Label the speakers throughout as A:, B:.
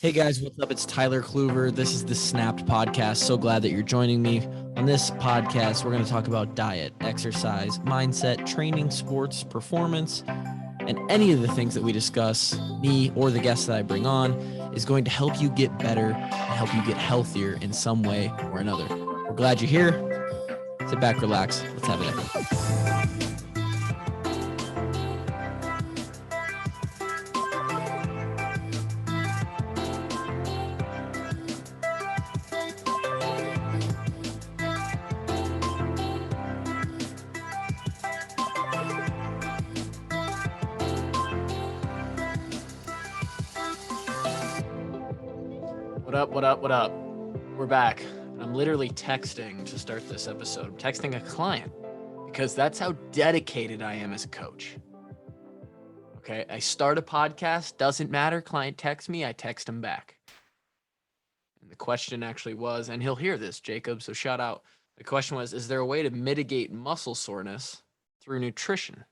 A: Hey guys, what's up? It's Tyler Kluver. This is the Snapped Podcast. So glad that you're joining me. On this podcast, we're going to talk about diet, exercise, mindset, training, sports, performance, and any of the things that we discuss, me or the guests that I bring on, is going to help you get better and help you get healthier in some way or another. We're glad you're here. Sit back, relax. Let's have it. What up? We're back. I'm literally texting to start this episode. I'm texting a client because that's how dedicated I am as a coach. Okay, I start a podcast, doesn't matter. Client texts me, I text him back. And the question actually was, and he'll hear this, Jacob, so shout out. The question was, is there a way to mitigate muscle soreness through nutrition?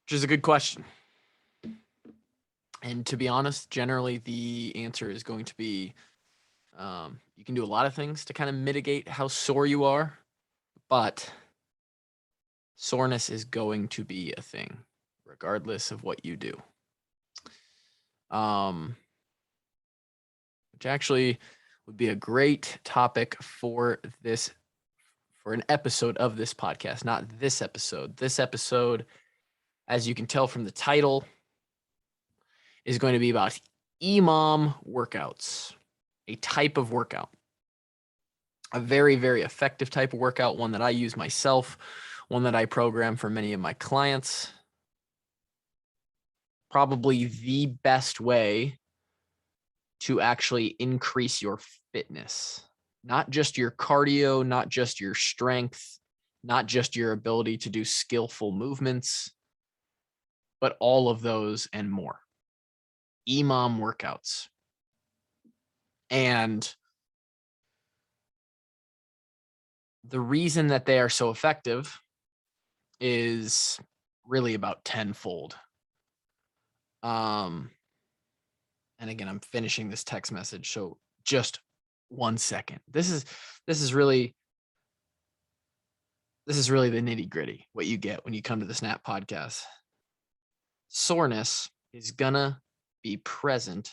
A: Which is a good question. And to be honest, generally the answer is going to be you can do a lot of things to kind of mitigate how sore you are, but soreness is going to be a thing regardless of what you do. Which actually would be a great topic for an episode of this podcast, not this episode. This episode, as you can tell from the title, is going to be about EMOM workouts, a type of workout, a very, very effective type of workout, one that I use myself, one that I program for many of my clients. Probably the best way to actually increase your fitness, not just your cardio, not just your strength, not just your ability to do skillful movements, but all of those and more. EMOM workouts. And the reason that they are so effective is really about tenfold. And again, I'm finishing this text message, so just 1 second. This is really the nitty-gritty, what you get when you come to the Snap podcast. Soreness is gonna be present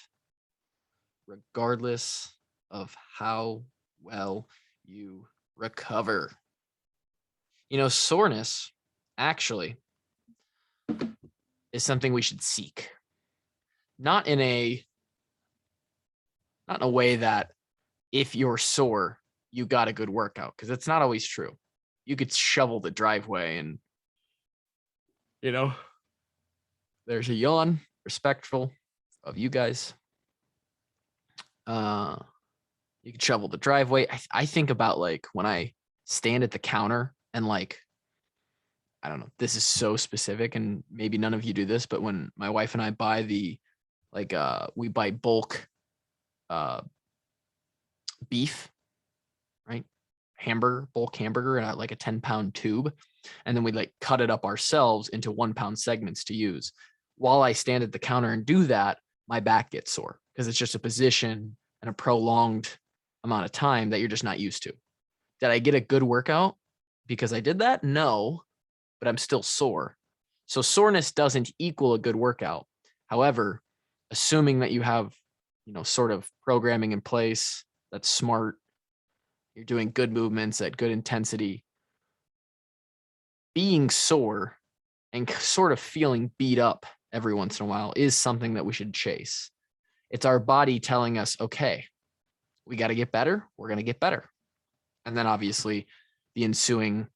A: regardless of how well you recover. You know, soreness actually is something we should seek. Not in a way that if you're sore, you got a good workout, because it's not always true. You could shovel the driveway and, there's a yawn, respectful of you guys. You could shovel the driveway. I think about like when I stand at the counter and like, I don't know, this is so specific and maybe none of you do this, but when my wife and I buy we buy bulk beef, right? Bulk hamburger in like a 10-pound tube. And then we like cut it up ourselves into 1-pound segments to use. While I stand at the counter and do that, my back gets sore because it's just a position and a prolonged amount of time that you're just not used to. Did I get a good workout because I did that? No, but I'm still sore. So soreness doesn't equal a good workout. However, assuming that you have, sort of programming in place that's smart, you're doing good movements at good intensity, being sore and sort of feeling beat up every once in a while is something that we should chase. It's our body telling us, okay, we got to get better. We're going to get better. And then obviously the ensuing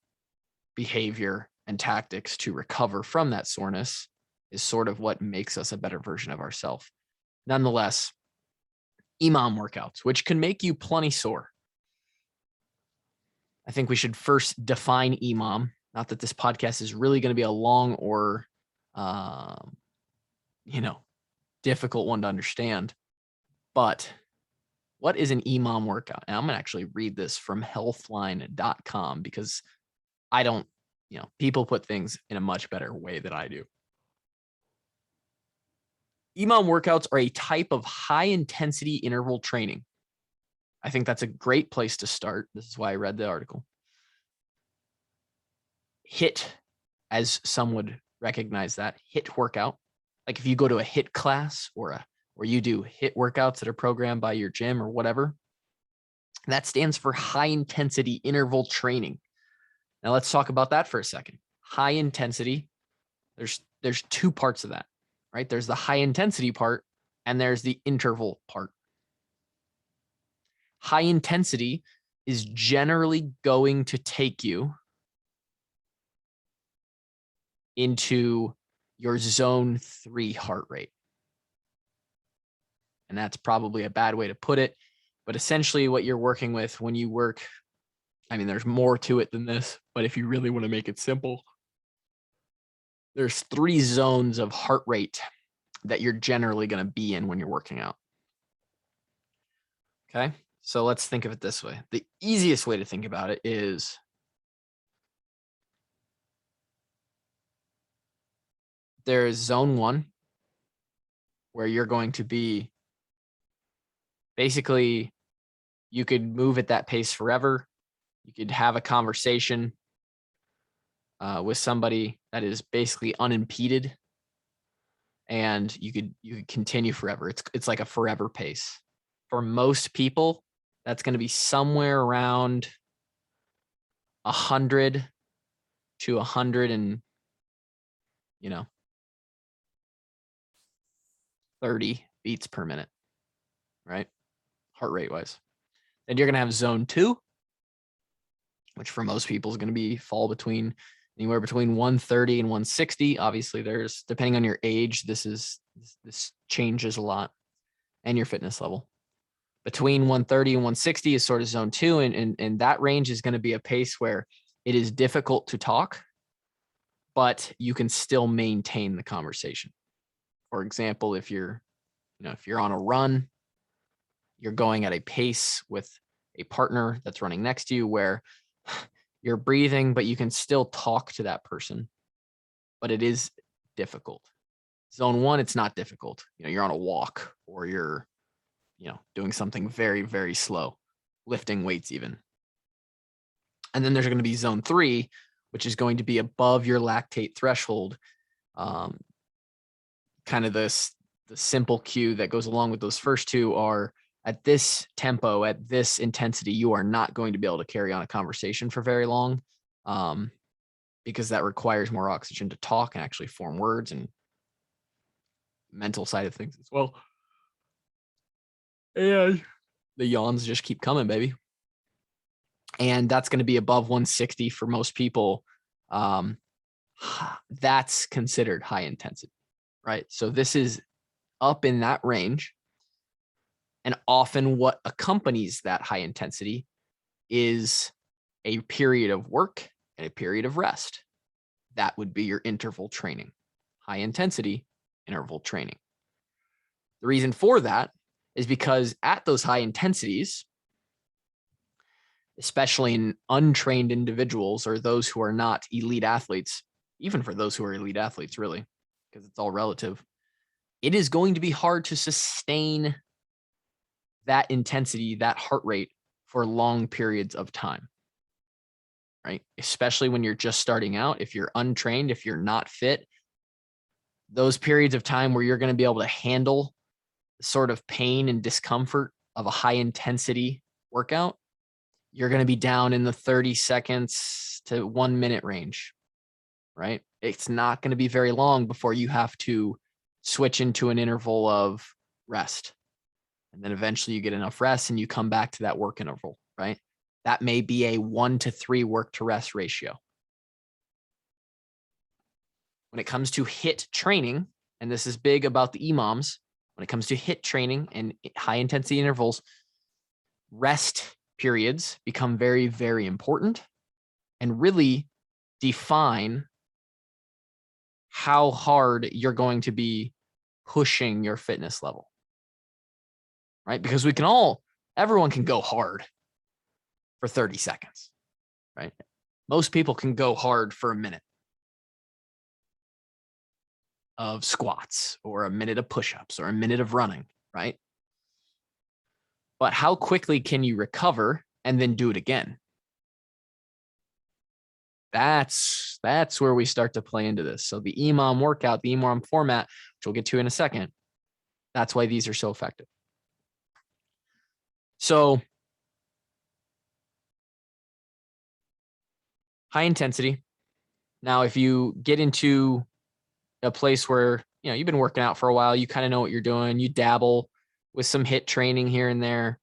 A: behavior and tactics to recover from that soreness is sort of what makes us a better version of ourselves. Nonetheless, EMOM workouts, which can make you plenty sore. I think we should first define EMOM. Not that this podcast is really going to be a long or, difficult one to understand. But what is an EMOM workout? And I'm going to actually read this from healthline.com because I don't, people put things in a much better way than I do. EMOM workouts are a type of high intensity interval training. I think that's a great place to start. This is why I read the article. HIIT, as some would recognize that, HIIT workout. Like if you go to a HIIT class or you do HIIT workouts that are programmed by your gym or whatever, that stands for high intensity interval training. Now let's talk about that for a second. High intensity, there's two parts of that, right? There's the high intensity part and there's the interval part. High intensity is generally going to take you into your zone 3 heart rate. And that's probably a bad way to put it, but essentially what you're working with when you work, I mean, there's more to it than this, but if you really want to make it simple, there's 3 zones of heart rate that you're generally going to be in when you're working out. Okay, so let's think of it this way. The easiest way to think about it is there is zone 1, where you're going to be basically, you could move at that pace forever. You could have a conversation with somebody that is basically unimpeded, and you could continue forever. It's like a forever pace. For most people, that's going to be somewhere around 100 to 100 and 30 beats per minute, right? Heart rate wise. Then you're going to have zone 2, which for most people is going to fall between anywhere between 130 and 160. Obviously, there's, depending on your age, this changes a lot, and your fitness level. Between 130 and 160 is sort of zone 2, and that range is going to be a pace where it is difficult to talk, but you can still maintain the conversation. For example, if you're on a run, you're going at a pace with a partner that's running next to you where you're breathing, but you can still talk to that person, but it is difficult. Zone 1, it's not difficult. You're on a walk, or you're, doing something very, very slow, lifting weights even. And then there's going to be zone 3, which is going to be above your lactate threshold. Kind of the simple cue that goes along with those first two are, at this tempo, at this intensity, you are not going to be able to carry on a conversation for very long, because that requires more oxygen to talk and actually form words, and mental side of things as well. And the yawns just keep coming, baby. And that's going to be above 160 for most people. That's considered high intensity, right? So this is up in that range. And often what accompanies that high intensity is a period of work and a period of rest. That would be your interval training, high intensity interval training. The reason for that is because at those high intensities, especially in untrained individuals or those who are not elite athletes, even for those who are elite athletes, really, because it's all relative, it is going to be hard to sustain that intensity, that heart rate for long periods of time, right? Especially when you're just starting out, if you're untrained, if you're not fit, those periods of time where you're going to be able to handle the sort of pain and discomfort of a high intensity workout, you're going to be down in the 30 seconds to 1 minute range, right? It's not going to be very long before you have to switch into an interval of rest. And then eventually you get enough rest and you come back to that work interval, right? That may be a 1 to 3 work to rest ratio. When it comes to HIIT training, and this is big about the EMOMs, when it comes to HIIT training and high intensity intervals, rest periods become very, very important and really define how hard you're going to be pushing your fitness level, right? Because everyone can go hard for 30 seconds, right? Most people can go hard for a minute. of squats or a minute of push-ups or a minute of running, right? But how quickly can you recover and then do it again? That's where we start to play into this. So the EMOM workout, the EMOM format, which we'll get to in a second, that's why these are so effective. So high intensity. Now, if you get into a place where, you know, you've been working out for a while, you kind of know what you're doing, you dabble with some HIIT training here and there,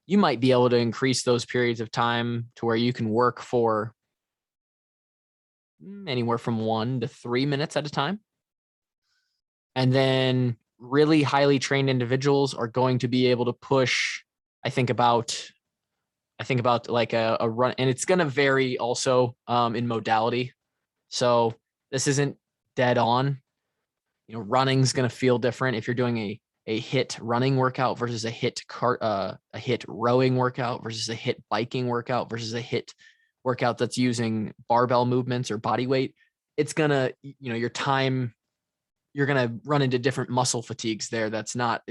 A: you might be able to increase those periods of time to where you can work for anywhere from 1 to 3 minutes at a time. And then really highly trained individuals are going to be able to push, I think about like a run, and it's going to vary also in modality. So this isn't dead on. You know, running's going to feel different if you're doing a HIIT running workout versus a HIIT rowing workout versus a HIIT biking workout versus a HIIT workout that's using barbell movements or body weight. It's gonna, you know, your time, you're gonna run into different muscle fatigues there. That's not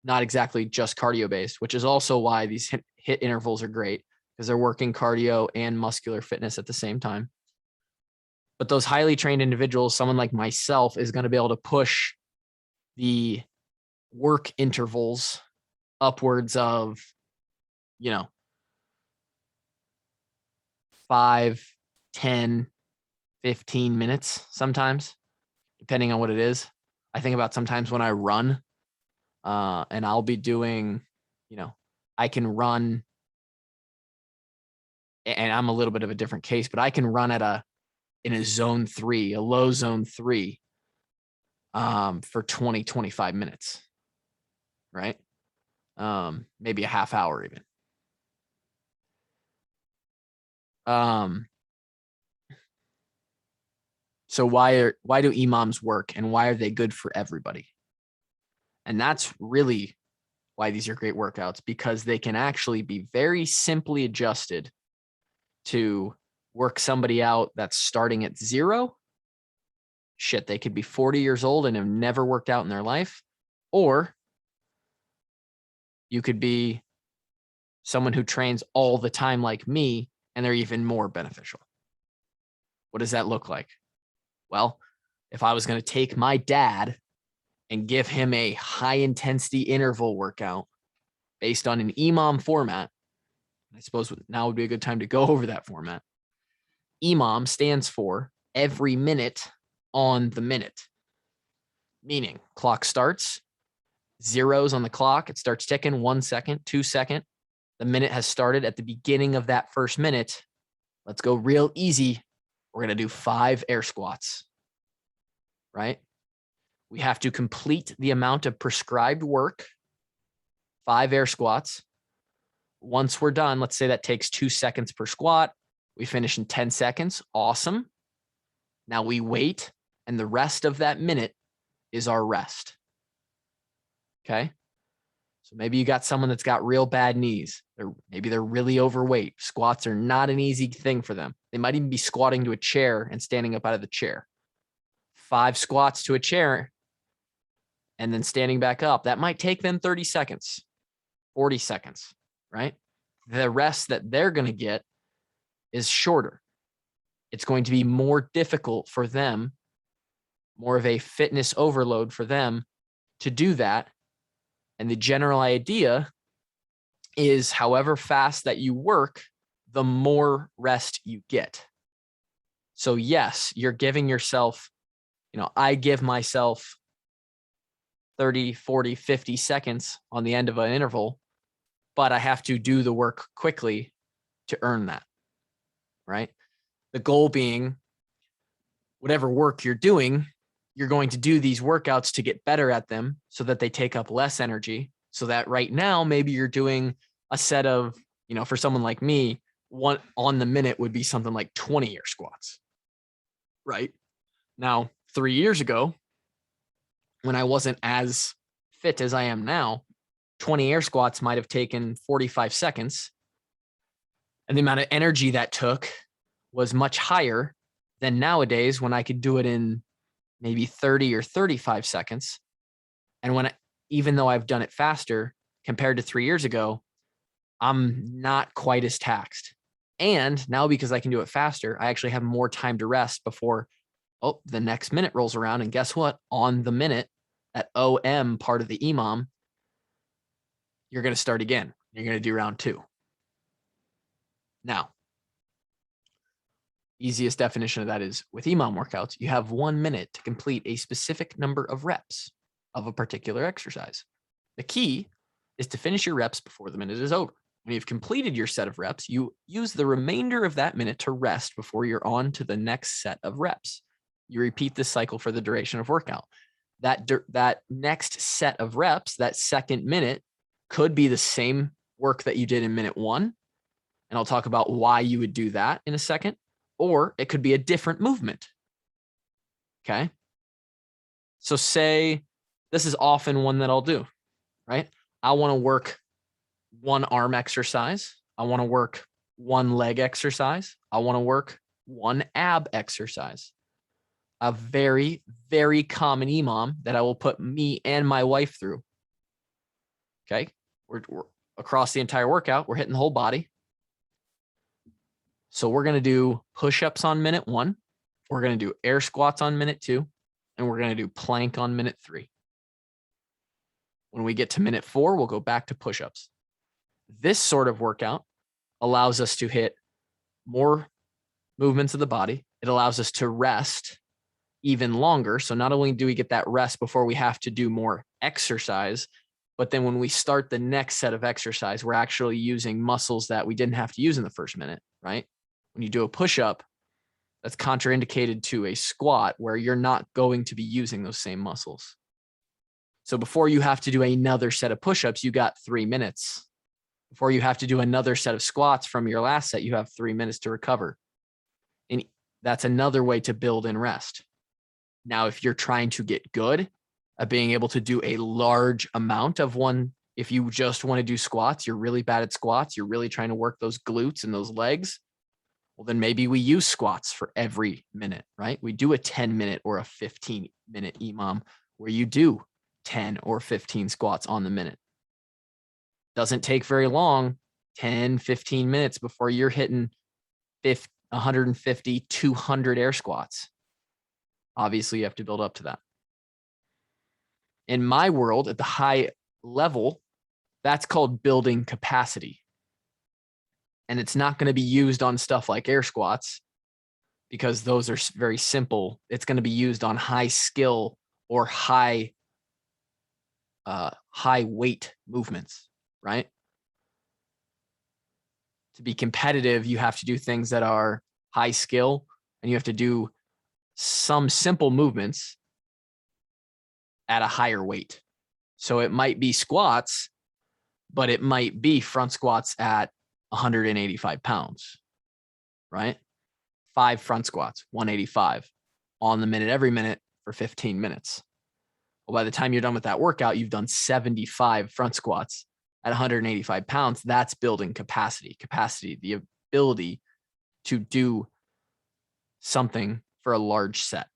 A: exactly just cardio based, which is also why these HIIT intervals are great, because they're working cardio and muscular fitness at the same time. But those highly trained individuals, someone like myself, is going to be able to push the work intervals upwards of, you know, 5, 10, 15 minutes sometimes, depending on what it is. I think about sometimes when I run, and I'll be doing, you know, I can run, and I'm a little bit of a different case, but I can run in a zone 3, a low zone 3, for 20, 25 minutes, right? Maybe a half hour even. So why do EMOMs work, and why are they good for everybody? And that's really why these are great workouts, because they can actually be very simply adjusted to work somebody out that's starting at 0. Shit, they could be 40 years old and have never worked out in their life. Or you could be someone who trains all the time like me, and they're even more beneficial. What does that look like? Well, if I was going to take my dad and give him a high intensity interval workout based on an EMOM format, I suppose now would be a good time to go over that format. EMOM stands for every minute on the minute, meaning clock starts, zeros on the clock, it starts ticking, 1 second, 2 second. The minute has started at the beginning of that first minute. Let's go real easy. We're going to do 5 air squats, right? We have to complete the amount of prescribed work, 5 air squats. Once we're done, let's say that takes 2 seconds per squat. We finish in 10 seconds. Awesome. Now we wait, and the rest of that minute is our rest. Okay. So maybe you got someone that's got real bad knees. Maybe they're really overweight. Squats are not an easy thing for them. They might even be squatting to a chair and standing up out of the chair. 5 squats to a chair and then standing back up. That might take them 30 seconds, 40 seconds, right? The rest that they're going to get is shorter. It's going to be more difficult for them, more of a fitness overload for them to do that. And the general idea is however fast that you work, the more rest you get. So yes, you're giving yourself, you know, I give myself 30, 40, 50 seconds on the end of an interval, but I have to do the work quickly to earn that, right? The goal being whatever work you're doing, you're going to do these workouts to get better at them so that they take up less energy. So that right now, maybe you're doing a set of, you know, for someone like me, one on the minute would be something like 20 air squats, right? Now, 3 years ago, when I wasn't as fit as I am now, 20 air squats might have taken 45 seconds. And the amount of energy that took was much higher than nowadays when I could do it in maybe 30 or 35 seconds. And even though I've done it faster compared to 3 years ago, I'm not quite as taxed. And now because I can do it faster, I actually have more time to rest before, the next minute rolls around. And guess what? On the minute, that OM part of the EMOM, you're going to start again. You're going to do round 2. Now, easiest definition of that is with EMOM workouts, you have 1 minute to complete a specific number of reps of a particular exercise. The key is to finish your reps before the minute is over. When you've completed your set of reps, you use the remainder of that minute to rest before you're on to the next set of reps. You repeat this cycle for the duration of workout. That next set of reps, that second minute, could be the same work that you did in minute 1. And I'll talk about why you would do that in a second. Or it could be a different movement. Okay. So say this is often one that I'll do, right? I want to work one arm exercise. I want to work one leg exercise. I want to work one ab exercise. A very, very common EMOM that I will put me and my wife through. Okay. We're across the entire workout. We're hitting the whole body. So we're going to do push-ups on minute 1. We're going to do air squats on minute 2. And we're going to do plank on minute 3. When we get to minute 4, we'll go back to push-ups. This sort of workout allows us to hit more movements of the body. It allows us to rest even longer. So not only do we get that rest before we have to do more exercise, but then when we start the next set of exercise, we're actually using muscles that we didn't have to use in the first minute, right? When you do a push-up, that's contraindicated to a squat where you're not going to be using those same muscles. So before you have to do another set of push-ups, you got 3 minutes. Before you have to do another set of squats from your last set, you have 3 minutes to recover. And that's another way to build in rest. Now, if you're trying to get good at being able to do a large amount of one, if you just want to do squats, you're really bad at squats, you're really trying to work those glutes and those legs, well, then maybe we use squats for every minute, right? We do a 10-minute or a 15-minute EMOM where you do 10 or 15 squats on the minute. Doesn't take very long, 10, 15 minutes before you're hitting 150, 200 air squats. Obviously, you have to build up to that. In my world, at the high level, that's called building capacity. And it's not going to be used on stuff like air squats because those are very simple. It's going to be used on high skill or high weight movements, right? To be competitive, you have to do things that are high skill and you have to do some simple movements at a higher weight. So it might be squats, but it might be front squats at 185 pounds, right? 5 front squats, 185 on the minute, every minute for 15 minutes. Well, by the time you're done with that workout, you've done 75 front squats at 185 pounds. That's building capacity, the ability to do something for a large set.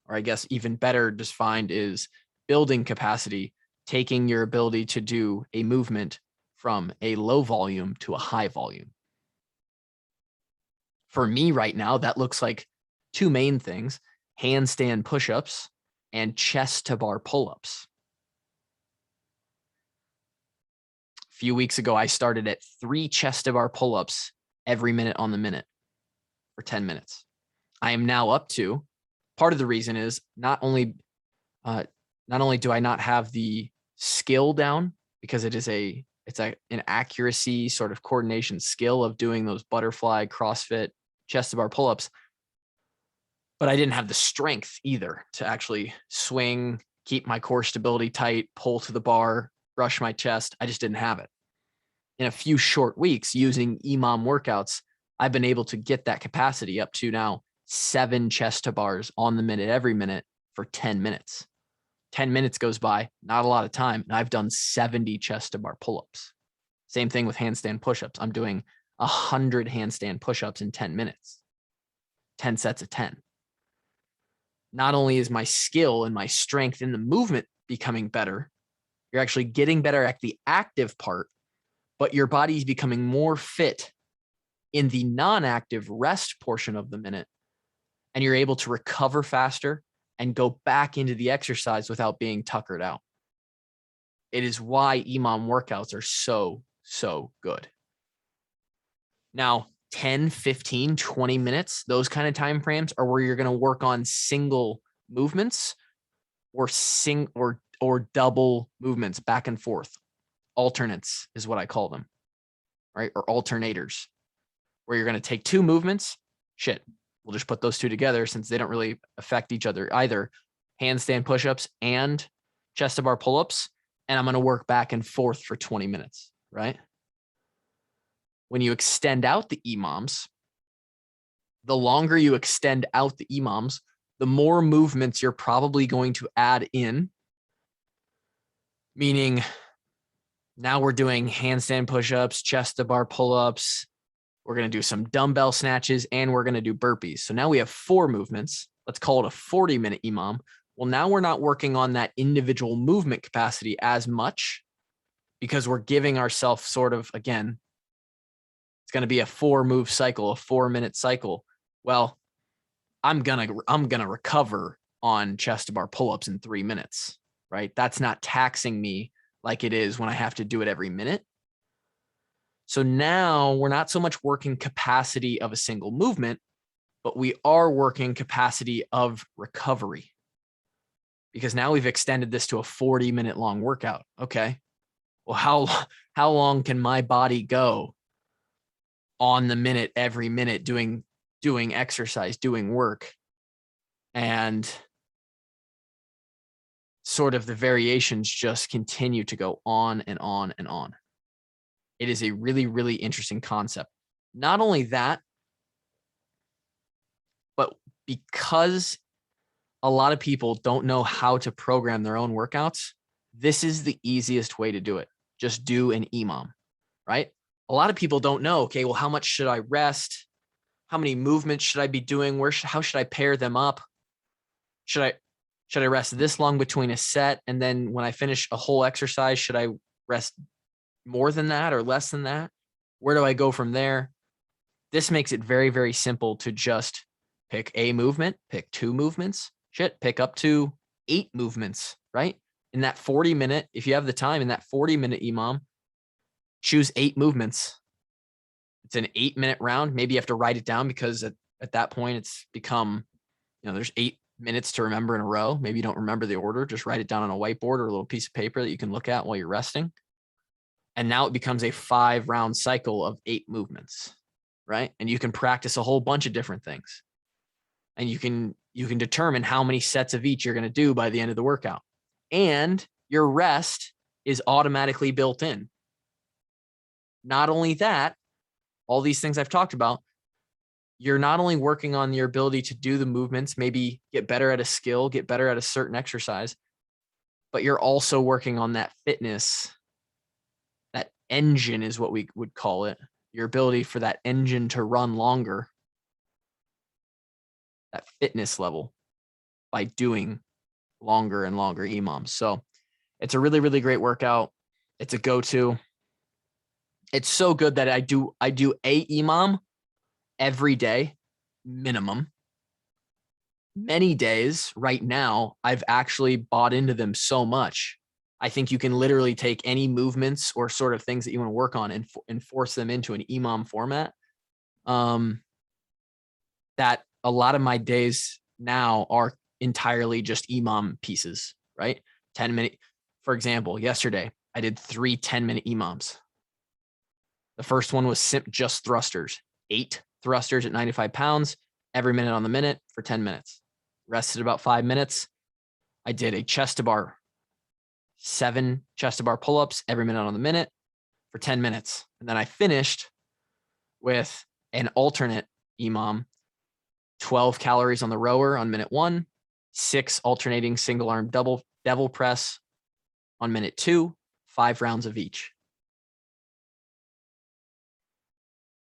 A: Or I guess even better defined is building capacity, taking your ability to do a movement from a low volume to a high volume. For me right now, that looks like 2 main things: handstand push-ups and chest to bar pull-ups. A few weeks ago, I started at 3 chest to bar pull-ups every minute on the minute for 10 minutes. I am now up to, part of the reason is not only do I not have the skill down because it's an accuracy sort of coordination skill of doing those butterfly CrossFit chest to bar pull-ups, but I didn't have the strength either to actually swing, keep my core stability tight, pull to the bar, brush my chest. I just didn't have it. In a few short weeks using EMOM workouts, I've been able to get that capacity up to now 7 chest to bars on the minute, every minute for 10 minutes. 10 minutes goes by, not a lot of time, and I've done 70 chest to bar pull-ups. Same thing with handstand push-ups. I'm doing 100 handstand push-ups in 10 minutes, 10 sets of 10. not only is my skill and my strength in the movement becoming better, you're actually getting better at the active part, but your body's becoming more fit in the non-active rest portion of the minute, and you're able to recover faster and go back into the exercise without being tuckered out. It is why EMOM workouts are so, so good. Now, 10, 15, 20 minutes, those kind of time frames are where you're going to work on single movements or double movements back and forth. Alternates is what I call them, right? Or alternators, where you're going to take two movements. Shit, we'll just put those two together since they don't really affect each other either. Handstand push-ups and chest to bar pull-ups. And I'm going to work back and forth for 20 minutes, right? When you extend out the EMOMs, the longer you extend out the EMOMs, the more movements you're probably going to add in. Meaning now we're doing handstand push-ups, chest to bar pull-ups. We're going to do some dumbbell snatches, and we're going to do burpees. So now we have 4 movements. Let's call it a 40-minute EMOM. Well, now we're not working on that individual movement capacity as much because we're giving ourselves sort of, again, it's going to be a 4-move cycle, a 4-minute cycle. Well, I'm gonna recover on chest to bar pull-ups in 3 minutes, right? That's not taxing me like it is when I have to do it every minute. So now we're not so much working capacity of a single movement, but we are working capacity of recovery. Because now we've extended this to a 40-minute long workout. Okay. Well, how long can my body go on the minute, every minute, doing exercise, doing work? And sort of the variations just continue to go on and on and on. It is a really, really interesting concept. Not only that, but because a lot of people don't know how to program their own workouts, this is the easiest way to do it. Just do an EMOM, right? A lot of people don't know, okay, well, how much should I rest? How many movements should I be doing? How should I pair them up? Should I rest this long between a set? And then when I finish a whole exercise, should I rest more than that or less than that? Where do I go from there? This makes it very, very simple to just pick a movement, pick 2 movements, pick up to 8 movements, right? In that 40-minute, if you have the time in that 40-minute EMOM, choose 8 movements. It's an 8-minute round. Maybe you have to write it down because at that point it's become, there's 8 minutes to remember in a row. Maybe you don't remember the order. Just write it down on a whiteboard or a little piece of paper that you can look at while you're resting. And now it becomes a 5-round cycle of 8 movements, right? And you can practice a whole bunch of different things. And you can determine how many sets of each you're going to do by the end of the workout. And your rest is automatically built in. Not only that, all these things I've talked about, you're not only working on your ability to do the movements, maybe get better at a skill, get better at a certain exercise, but you're also working on that fitness. That engine is what we would call it. Your ability for that engine to run longer, that fitness level, by doing longer and longer EMOMs. So it's a really, really great workout. It's a go-to. It's so good that I do a EMOM every day, minimum. Many days right now, I've actually bought into them so much. I think you can literally take any movements or sort of things that you want to work on and force them into an EMOM format. That a lot of my days now are entirely just EMOM pieces, right? 10-minute, for example, yesterday I did 3 10-minute EMOMs. The first one was just thrusters, 8 thrusters at 95 pounds, every minute on the minute for 10 minutes. Rested about 5 minutes. I did a chest to bar, 7 chest to bar pull-ups every minute on the minute for 10 minutes. And then I finished with an alternate EMOM, 12 calories on the rower on minute 1, 6 alternating single arm devil press on minute 2, 5 rounds of each.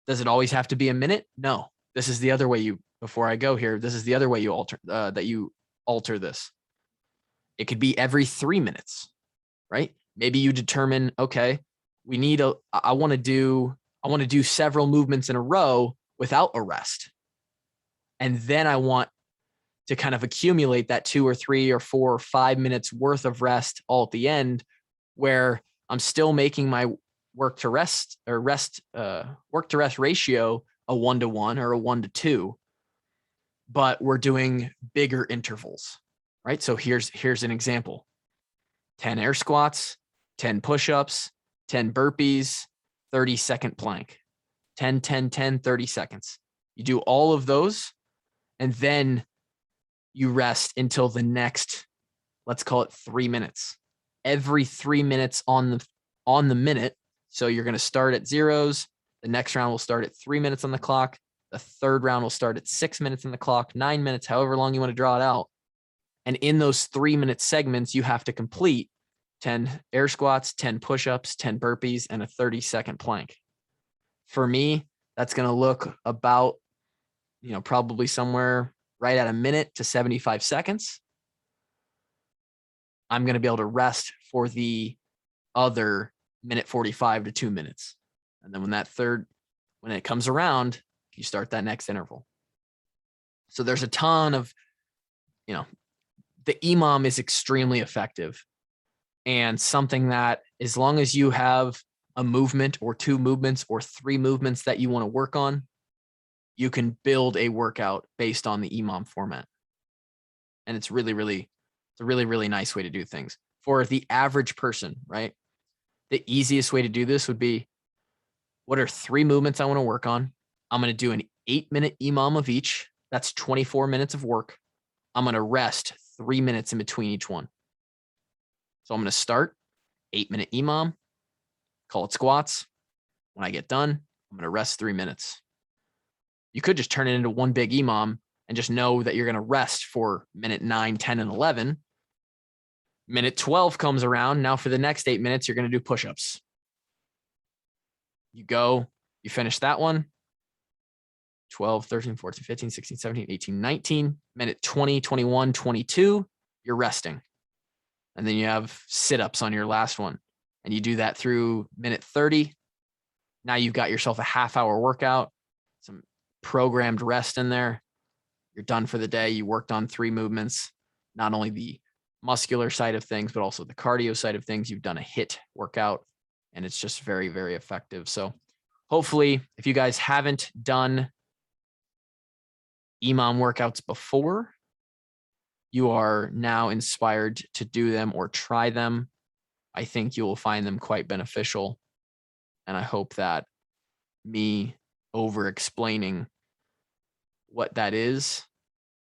A: Does it always have to be a minute? No. This is the other way before I go here, this is the other way you alter this. It could be every 3 minutes, right? Maybe you determine, okay, I want to do several movements in a row without a rest. And then I want to kind of accumulate that 2 or 3 or 4 or 5 minutes worth of rest all at the end, where I'm still making my work to rest ratio a 1-to-1 or a 1-to-2, but we're doing bigger intervals, right? So here's an example: 10 air squats, 10 push-ups, 10 burpees, 30-second plank, 10, 10, 10, 30 seconds. You do all of those, and then you rest until the next, let's call it 3 minutes. Every 3 minutes on the minute. So you're going to start at zeros. The next round will start at 3 minutes on the clock. The third round will start at 6 minutes on the clock, 9 minutes, however long you want to draw it out. And in those 3-minute segments, you have to complete 10 air squats, 10 push-ups, 10 burpees, and a 30-second plank. For me, that's going to look about, probably somewhere right at a minute to 75 seconds. I'm going to be able to rest for the other minute 45 to 2 minutes. And then when it comes around, you start that next interval. So there's a ton of, the EMOM is extremely effective, and something that, as long as you have a movement or 2 movements or 3 movements that you want to work on, you can build a workout based on the EMOM format. And it's a really, really nice way to do things. For the average person, right? The easiest way to do this would be, what are 3 movements I want to work on? I'm going to do an 8-minute EMOM of each. That's 24 minutes of work. I'm going to rest 3 minutes in between each one. So I'm going to start 8-minute EMOM, call it squats. When I get done, I'm going to rest 3 minutes. You could just turn it into one big EMOM and just know that you're going to rest for minute 9, 10, and 11. Minute 12 comes around. Now for the next 8 minutes, you're going to do push-ups. You finish that one. 12, 13, 14, 15, 16, 17, 18, 19. Minute 20, 21, 22, you're resting. And then you have sit-ups on your last one. And you do that through minute 30. Now you've got yourself a half-hour workout, some programmed rest in there. You're done for the day. You worked on 3 movements, not only the muscular side of things, but also the cardio side of things. You've done a HIIT workout, and it's just very, very effective. So hopefully, if you guys haven't done EMOM workouts before, you are now inspired to do them or try them. I think you will find them quite beneficial. And I hope that me over explaining what that is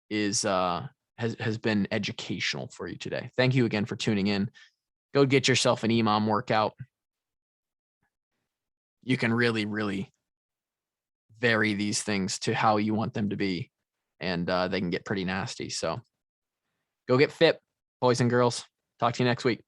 A: has been educational for you today. Thank you again for tuning in. Go get yourself an EMOM workout. You can really, really vary these things to how you want them to be, and they can get pretty nasty. So go get fit, boys and girls. Talk to you next week.